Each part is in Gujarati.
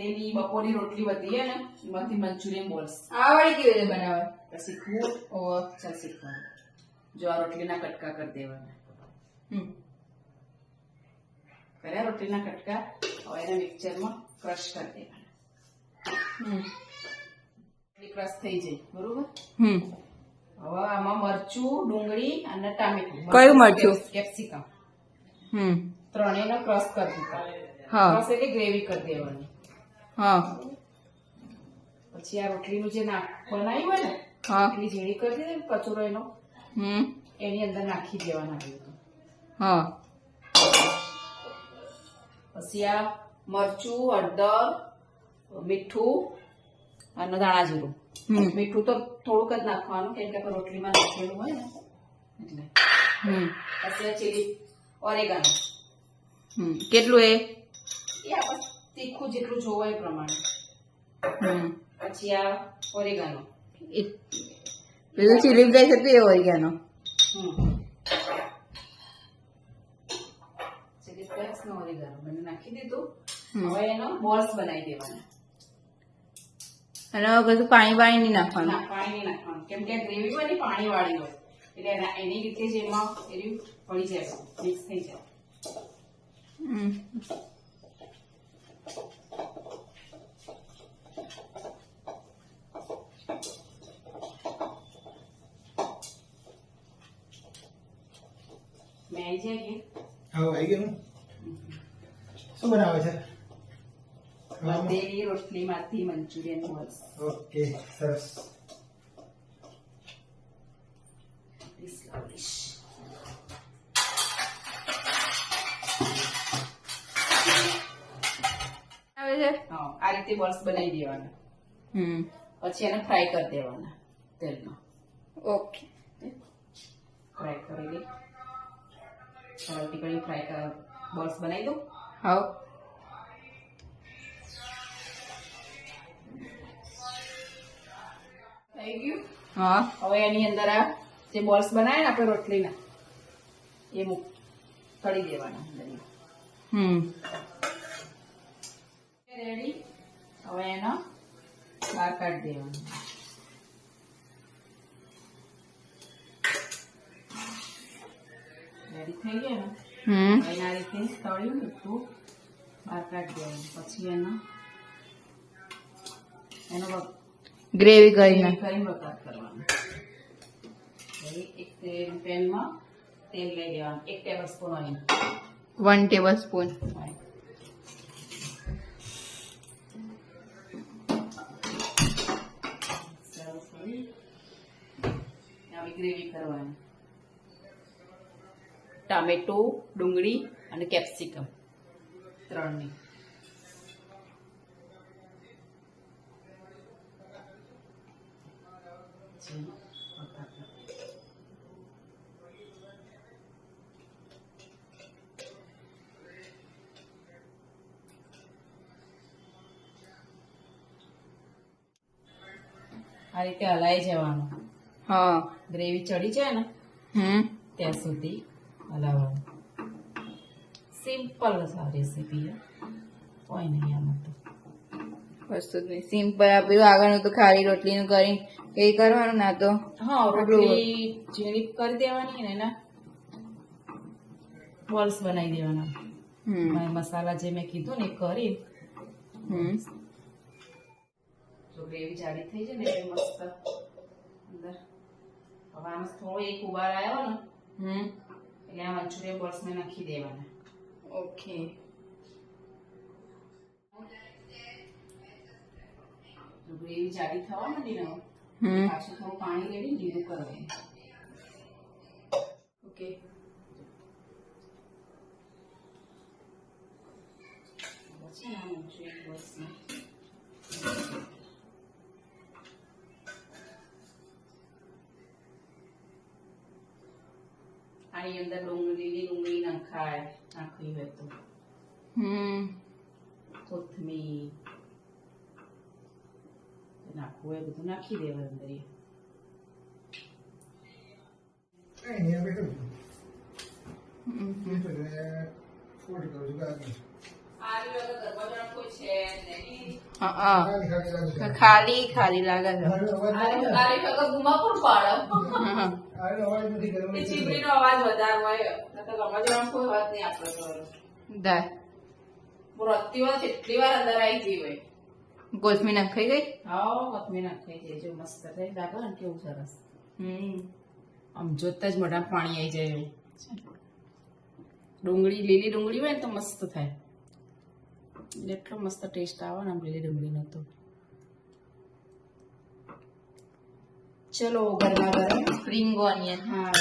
પેલી બપોરની રોટલી વધી છે ને એમાંથી મંચુરિયન બોલ્સ આ વાળી કેવી રીતે બનાવે? તો શીખવું ઓ ચાલ શીખવાનું. જો આ રોટલીના કટકા કરી દેવાના. કર્યા રોટલીના કટકા. હવે એને મિક્સરમાં ક્રશ કરી દેવાના. ક્રશ થઈ જાય બરોબર. હવે આમાં મરચું, ડુંગળી અને ટામેટું. કયું મરચું? કેપ્સિકમ. ત્રણેયનો ક્રશ કરી દીધા. ક્રશ એટલે ગ્રેવી કરી દેવાની. પછી આ રોટલીનું જે બનાવ્યું હોય ને એટલી ઝીણી કરી દે કચોરો એનો એની અંદર નાખી દેવાના. પછી આ મરચું, હળદર, મીઠું અને ધાણા જીરું. મીઠું તો થોડુંક જ નાખવાનું કેમ કે રોટલીમાં નાખેલું હોય ને એટલે. પછી આ ચીલી ઓરેગાનો. કેટલું એ આપણે તીખું જેટલું જોવાય એ પ્રમાણે. પછી આ ઓરેગાનો. પેલું ચીલી ફ્લેક્સ હતું એ ઓરેગાનો. ચીલી ફ્લેક્સ ને ઓરેગાનો બંને નાખી દીધું. હવે એનો બોલ્સ બનાવી દેવાના. અને કશું પાણી નહીં નાખવાનું. ના પાણી નહીં નાખવાનું કેમ કે ગ્રેવી હોય ને પાણી વાળી હોય એટલે એની રીતે જ એમાં એરી પડી જાય મિક્સ થઈ જાય. મેં આવી જાય કે આવી ગયું. શું બનાવે છે? વધેલી રોટલીમાંથી મંચુરિયન બોલ્સ. ઓકે સરસ. આ રીતે બોલ્સ બનાવી દેવાના. પછી એને ફ્રાય કરી દેવાના તેલમાં. ઓકે ફ્રાય કરી ટીકડી ફ્રાય બોલ્સ બનાવી દો. હા થઈ ગયું. હા હવે એની અંદર આ જે બોલ્સ બનાવે ને આપણે રોટલીના એ તળી દેવાના. રેડી. હવે એનો બહાર કાઢી દેવાનો. રેડી થઈ ગયા ને એના રીતે તળ્યું બધું બહાર કાઢી દેવાનું. પછી એનો ગ્રેવી કરીને વઘાર કરવાનો. એક પેનમાં તેલ લઈ લેવાનું. 1 table spoon oil. 1 table spoon. Gravy કરવાની. ટામેટું, ડુંગળી અને કેપ્સિકમ ત્રણની. આ રીતે હલાઈ જવાનું. ગ્રેવી ચડી જાય ને ત્યાં સુધી હલાવવાનું. Simple recipe. કોઈ નહીં આમાં તો વસ્તુ જ નહીં. સિમ્પલ આપેલું આગળનું તો ખાલી રોટલીનું કરી એ કરવાનું ના તો. રોટલી ઝીણી કરી દેવાની ને એના બોલ્સ બનાવી દેવાના. મસાલા જે મેં કીધું ને એ કરી જો ગ્રેવી જાડી થઈ જાય ને એટલે મસ્ત અંદર. હવે આમાં થોડો એક ઉબાર આવ્યો ને એટલે આ મંચુરિયન બોલ્સ ને નાખી દેવાના. ઓકે જો ગ્રેવી જાડી થવા માંડી ને પાછું થોડું પાણી રેડી લીલું કરવાનું. ઓકે પછી આ મંચુરિયન બોલ્સ ને આની અંદર ડુંગળી નાખાય. નાખવી હોય તો કોથમીર નાખવું હોય બધું નાખી દેવાનું અંદર. ખાલી ખાલી લાગે છે ચીમડીનો અવાજ વધારે હોય રમવા કોઈ વાત નહીં આપણે દા રત્તી વાર કેટલી વાર અંદર આવી ગઈ હોય કોથમી નાખાઈ ગઈ હા કોથમીર નાખી દે જો મસ્ત થઈ લાગે ને કેવું સરસ આમ જોતા જ મોઢામાં પાણી આવી જાય એવું ડુંગળી લીલી ડુંગળી હોય ને તો મસ્ત થાય એટલો મસ્ત ટેસ્ટ આવે ને આમ લીલી ડુંગળીનો તો ચલો ગરમા ગરમ સ્પ્રિંગ ઓનિયન હા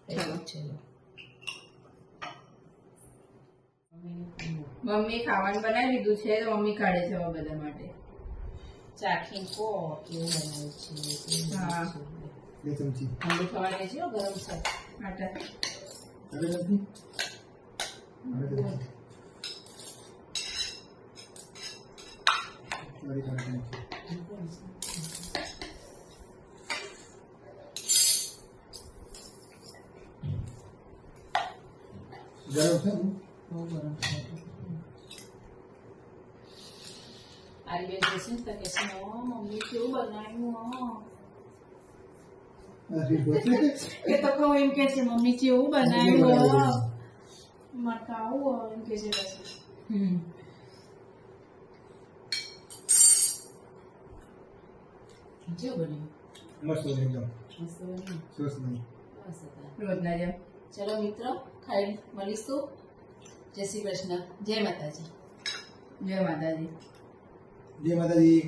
ચલો ચલો મમ્મી ખાવાનું બનાવી લીધું છે તો મમ્મી કાઢે છે હવે બધા માટે ચાખીને કો કેવું બનાવ્યું છે હા. ઠંડુ થવા દેજો ગરમ છે આટા બહુ ગરમ છે આરી બે જશે ને તો કે છે મમ્મી કેવું બનાવ્યું એ તો કહું એમ કે છે મમ્મી કેવું બનાવ્યું મરકાવું એમ કે છે પછી કેવું બન્યું મસ્ત બન્યું બસ હતા. રોજના જેમ ચલો મિત્રો ખાઈ મળીશું જય શ્રી કૃષ્ણ જય માતાજી જય માતાજી જય માતાજી.